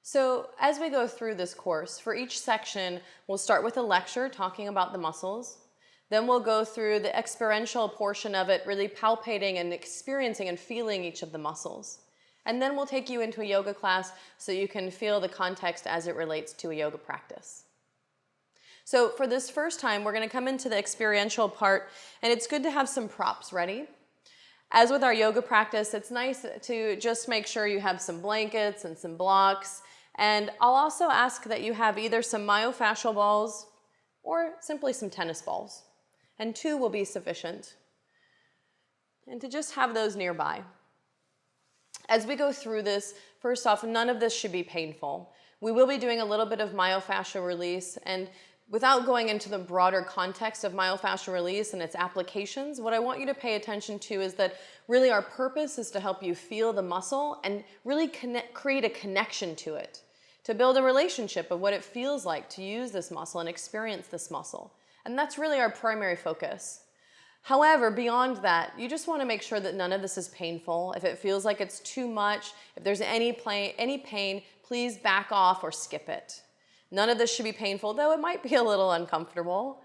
So as we go through this course, for each section, we'll start with a lecture talking about the muscles. Then we'll go through the experiential portion of it, really palpating and experiencing and feeling each of the muscles. And then we'll take you into a yoga class so you can feel the context as it relates to a yoga practice. So for this first time, we're going to come into the experiential part, and it's good to have some props ready. As with our yoga practice, it's nice to just make sure you have some blankets and some blocks. And I'll also ask that you have either some myofascial balls or simply some tennis balls. And 2 will be sufficient. And to just have those nearby. As we go through this, first off, none of this should be painful. We will be doing a little bit of myofascial release, and without going into the broader context of myofascial release and its applications, what I want you to pay attention to is that really our purpose is to help you feel the muscle and really create a connection to it, to build a relationship of what it feels like to use this muscle and experience this muscle. And that's really our primary focus. However, beyond that, you just want to make sure that none of this is painful. If it feels like it's too much, if there's any pain, please back off or skip it. None of this should be painful, though it might be a little uncomfortable.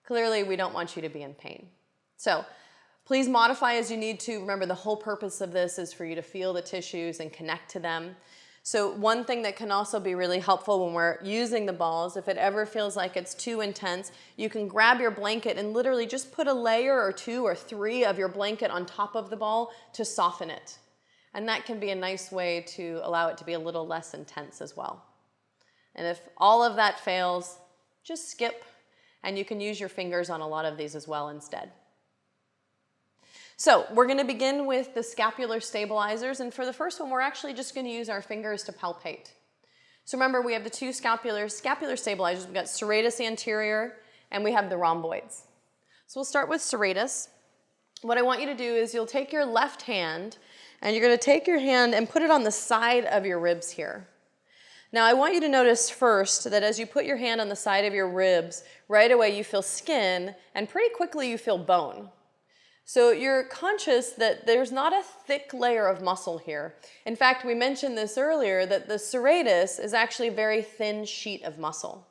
Clearly, we don't want you to be in pain. So please modify as you need to. Remember, the whole purpose of this is for you to feel the tissues and connect to them. So one thing that can also be really helpful when we're using the balls, if it ever feels like it's too intense, you can grab your blanket and literally just put a layer or 2 or 3 of your blanket on top of the ball to soften it. And that can be a nice way to allow it to be a little less intense as well. And if all of that fails, just skip, and you can use your fingers on a lot of these as well instead. So we're going to begin with the scapular stabilizers, and for the first one, we're actually just going to use our fingers to palpate. So remember, we have the 2 scapular stabilizers. We've got serratus anterior, and we have the rhomboids. So we'll start with serratus. What I want you to do is you'll take your left hand, and you're going to take your hand and put it on the side of your ribs here. Now, I want you to notice first that as you put your hand on the side of your ribs, right away you feel skin, and pretty quickly you feel bone. So you're conscious that there's not a thick layer of muscle here. In fact, we mentioned this earlier, that the serratus is actually a very thin sheet of muscle.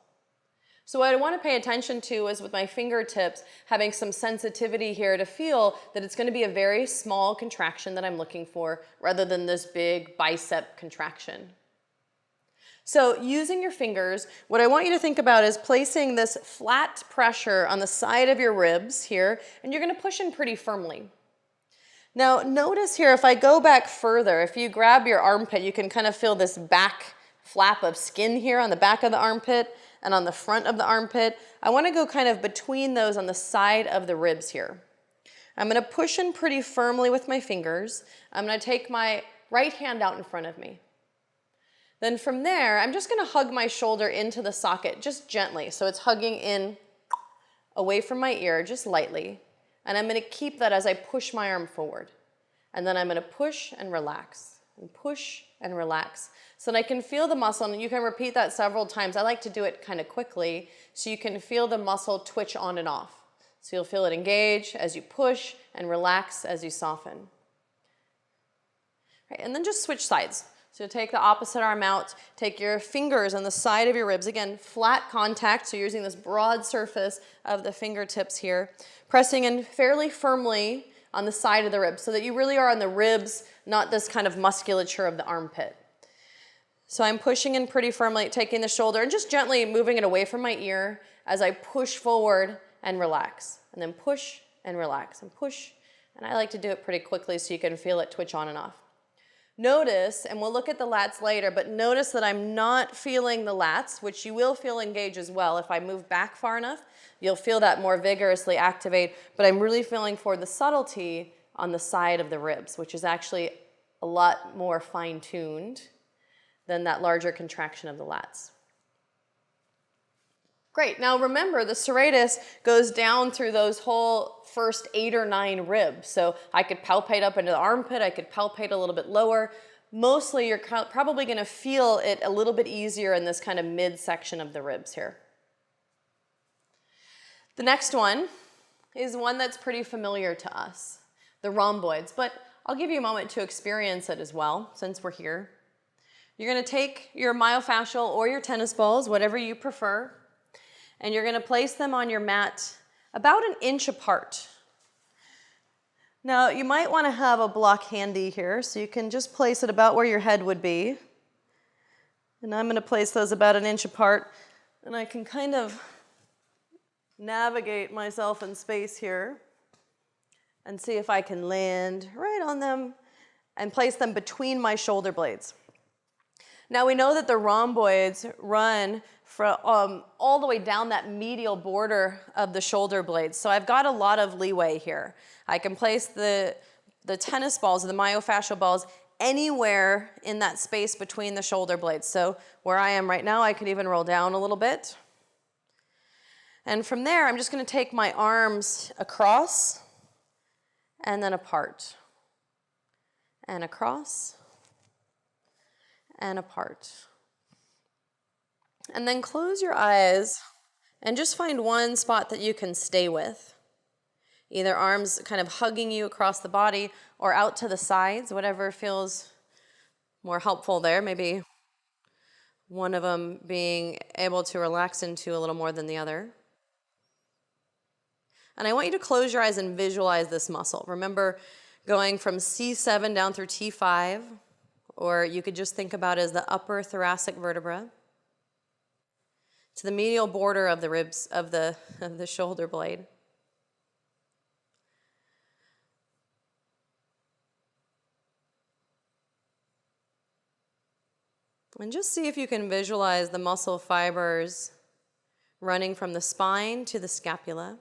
So what I want to pay attention to is with my fingertips, having some sensitivity here to feel that it's going to be a very small contraction that I'm looking for, rather than this big bicep contraction. So using your fingers, what I want you to think about is placing this flat pressure on the side of your ribs here, and you're going to push in pretty firmly. Now notice here, if I go back further, if you grab your armpit, you can kind of feel this back flap of skin here on the back of the armpit and on the front of the armpit. I want to go kind of between those on the side of the ribs here. I'm going to push in pretty firmly with my fingers. I'm going to take my right hand out in front of me. Then from there, I'm just going to hug my shoulder into the socket, just gently. So it's hugging in away from my ear, just lightly. And I'm going to keep that as I push my arm forward. And then I'm going to push and relax, and push and relax. So that I can feel the muscle, and you can repeat that several times. I like to do it kind of quickly, so you can feel the muscle twitch on and off. So you'll feel it engage as you push and relax as you soften. Right, and then just switch sides. So take the opposite arm out, take your fingers on the side of your ribs. Again, flat contact, so you're using this broad surface of the fingertips here, pressing in fairly firmly on the side of the ribs so that you really are on the ribs, not this kind of musculature of the armpit. So I'm pushing in pretty firmly, taking the shoulder and just gently moving it away from my ear as I push forward and relax. And then push and relax and push. And I like to do it pretty quickly so you can feel it twitch on and off. Notice, and we'll look at the lats later, but notice that I'm not feeling the lats, which you will feel engage as well. If I move back far enough, you'll feel that more vigorously activate, but I'm really feeling for the subtlety on the side of the ribs, which is actually a lot more fine-tuned than that larger contraction of the lats. Great, now remember the serratus goes down through those whole first 8 or 9 ribs. So I could palpate up into the armpit, I could palpate a little bit lower. Mostly you're probably going to feel it a little bit easier in this kind of midsection of the ribs here. The next one is one that's pretty familiar to us, the rhomboids, but I'll give you a moment to experience it as well since we're here. You're gonna take your myofascial or your tennis balls, whatever you prefer, and you're gonna place them on your mat about an inch apart. Now, you might wanna have a block handy here, so you can just place it about where your head would be. And I'm gonna place those about an inch apart, and I can kind of navigate myself in space here and see if I can land right on them and place them between my shoulder blades. Now we know that the rhomboids run from all the way down that medial border of the shoulder blades. So I've got a lot of leeway here. I can place the tennis balls, the myofascial balls, anywhere in that space between the shoulder blades. So where I am right now, I could even roll down a little bit. And from there, I'm just going to take my arms across and then apart. And across and apart. And then close your eyes and just find one spot that you can stay with. Either arms kind of hugging you across the body or out to the sides, whatever feels more helpful there. Maybe one of them being able to relax into a little more than the other. And I want you to close your eyes and visualize this muscle. Remember going from C7 down through T5, or you could just think about it as the upper thoracic vertebra, to the medial border of the ribs of the shoulder blade. And just see if you can visualize the muscle fibers running from the spine to the scapula.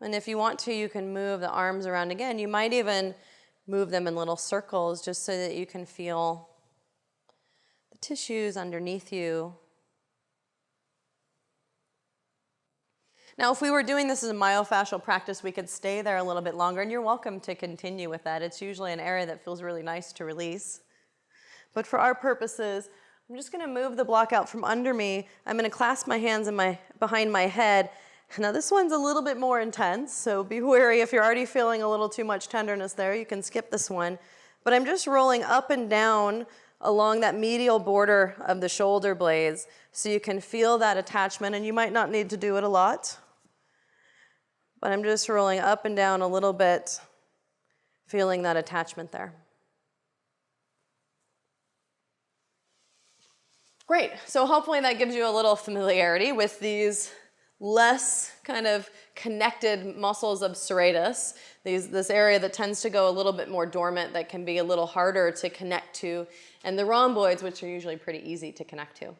And if you want to, you can move the arms around again. You might even move them in little circles just so that you can feel the tissues underneath you. Now, if we were doing this as a myofascial practice, we could stay there a little bit longer, and you're welcome to continue with that. It's usually an area that feels really nice to release. But for our purposes, I'm just going to move the block out from under me. I'm going to clasp my hands behind my head. Now this one's a little bit more intense, so be wary if you're already feeling a little too much tenderness there, you can skip this one. But I'm just rolling up and down along that medial border of the shoulder blades so you can feel that attachment, and you might not need to do it a lot. But I'm just rolling up and down a little bit, feeling that attachment there. Great, so hopefully that gives you a little familiarity with these less kind of connected muscles of serratus, this area that tends to go a little bit more dormant, that can be a little harder to connect to, and the rhomboids, which are usually pretty easy to connect to.